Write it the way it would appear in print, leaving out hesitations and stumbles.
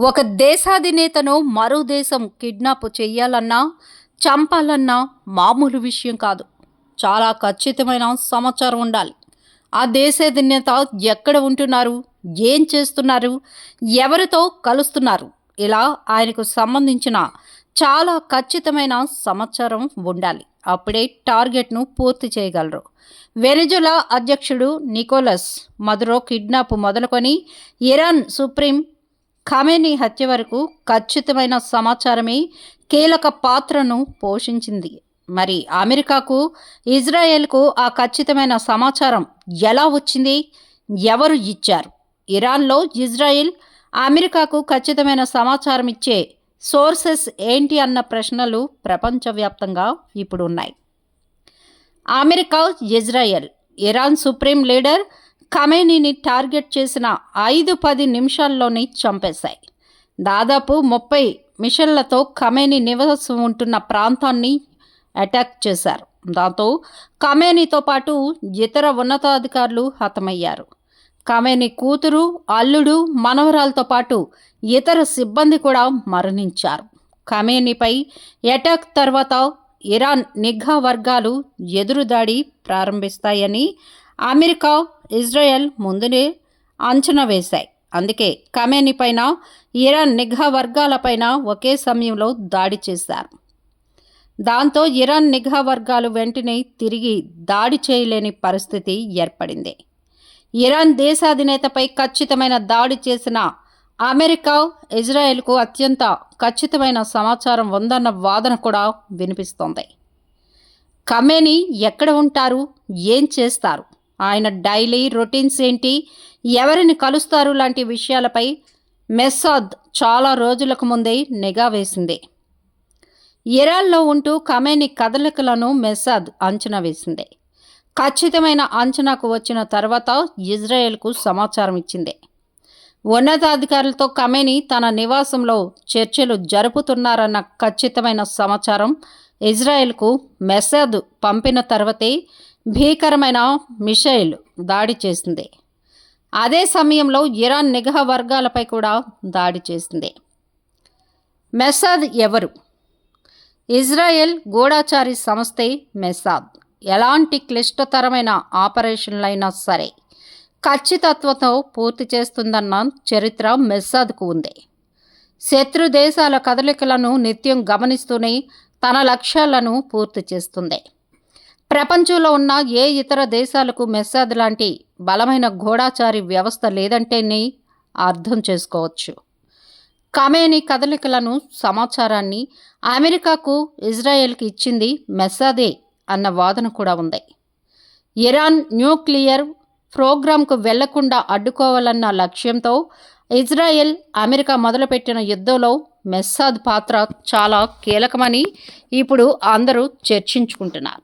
ఒక దేశాధినేతను మరో దేశం కిడ్నాప్ చెయ్యాలన్నా, చంపాలన్నా మామూలు విషయం కాదు. చాలా ఖచ్చితమైన సమాచారం ఉండాలి. ఆ దేశాధినేత ఎక్కడ ఉంటున్నారు, ఏం చేస్తున్నారు, ఎవరితో కలుస్తున్నారు, ఇలా ఆయనకు సంబంధించిన చాలా ఖచ్చితమైన సమాచారం ఉండాలి. అప్పుడే టార్గెట్ను పూర్తి చేయగలరు. వెనిజులా అధ్యక్షుడు నికోలస్ మదురో కిడ్నాప్ మొదలుకొని ఇరాన్ సుప్రీం ఖమేనీ హత్య వరకు ఖచ్చితమైన సమాచారమే కీలక పాత్రను పోషించింది. మరి అమెరికాకు, ఇజ్రాయెల్కు ఆ ఖచ్చితమైన సమాచారం ఎలా వచ్చింది, ఎవరు ఇచ్చారు? ఇరాన్లో ఇజ్రాయెల్, అమెరికాకు ఖచ్చితమైన సమాచారం ఇచ్చే సోర్సెస్ ఏంటి అన్న ప్రశ్నలు ప్రపంచవ్యాప్తంగా ఇప్పుడు ఉన్నాయి. America, Israel, Iran supreme leader ఖమేనీని టార్గెట్ చేసిన 5-10 నిమిషాల్లోనే చంపేశాయి. దాదాపు 30 మిషన్లతో ఖమేనీ నివాసం ఉంటున్న ప్రాంతాన్ని అటాక్ చేశారు. దాంతో ఖమేనీతో పాటు ఇతర ఉన్నతాధికారులు హతమయ్యారు. ఖమేనీ కూతురు, అల్లుడు, మనవరాలతో పాటు ఇతర సిబ్బంది కూడా మరణించారు. ఖమేనీపై అటాక్ తర్వాత ఇరాన్ నిఘా వర్గాలు ఎదురుదాడి ప్రారంభిస్తాయని అమెరికా, ఇజ్రాయెల్ ముందునే అంచనా వేశాయి. అందుకే ఖమేనీ పైన, ఇరాన్ నిఘా వర్గాలపైన ఒకే సమయంలో దాడి చేశారు. దాంతో ఇరాన్ నిఘా వర్గాలు వెంటనే తిరిగి దాడి చేయలేని పరిస్థితి ఏర్పడింది. ఇరాన్ దేశాధినేతపై ఖచ్చితమైన దాడి చేసిన అమెరికా, ఇజ్రాయెల్కు అత్యంత ఖచ్చితమైన సమాచారం ఉందన్న వాదన కూడా వినిపిస్తోంది. ఖమేనీ ఎక్కడ ఉంటారు, ఏం చేస్తారు, ఆయన డైలీ రొటీన్స్ ఏంటి, ఎవరిని కలుస్తారు లాంటి విషయాలపై మొసాద్ చాలా రోజులకు ముందే నిఘా వేసింది. ఇరాన్లో ఉంటూ ఖమేనీ కదలికలను మొసాద్ అంచనా వేసింది. ఖచ్చితమైన అంచనాకు వచ్చిన తర్వాత ఇజ్రాయెల్కు సమాచారం ఇచ్చింది. ఉన్నతాధికారులతో ఖమేనీ తన నివాసంలో చర్చలు జరుపుతున్నారన్న ఖచ్చితమైన సమాచారం ఇజ్రాయెల్కు మొసాద్ పంపిన తర్వాతే భీకరమైన మిసైల్ దాడి చేసింది. అదే సమయంలో ఇరాన్ నిఘా వర్గాలపై కూడా దాడి చేసింది. మొసాద్ ఎవరు? ఇజ్రాయెల్ గూఢచారి సంస్థే మొసాద్. ఎలాంటి క్లిష్టతరమైన ఆపరేషన్లైనా సరే ఖచ్చితత్వంతో పూర్తి చేస్తుందన్న చరిత్ర మొసాద్కు ఉంది. శత్రు దేశాల కదలికలను నిత్యం గమనిస్తూనే తన లక్ష్యాలను పూర్తి చేస్తుంది. ప్రపంచంలో ఉన్న ఏ ఇతర దేశాలకు మొసాద్ లాంటి బలమైన గూఢచారి వ్యవస్థ లేదంటేనే అర్థం చేసుకోవచ్చు. ఖమేనీ కదలికలను, సమాచారాన్ని అమెరికాకు, ఇజ్రాయెల్కి ఇచ్చింది మొసాదే అన్న వాదన కూడా ఉంది. ఇరాన్ న్యూక్లియర్ ప్రోగ్రాంకు వెళ్లకుండా అడ్డుకోవాలన్న లక్ష్యంతో ఇజ్రాయెల్, అమెరికా మొదలుపెట్టిన యుద్ధంలో మొసాద్ పాత్ర చాలా కీలకమని ఇప్పుడు అందరూ చర్చించుకుంటున్నారు.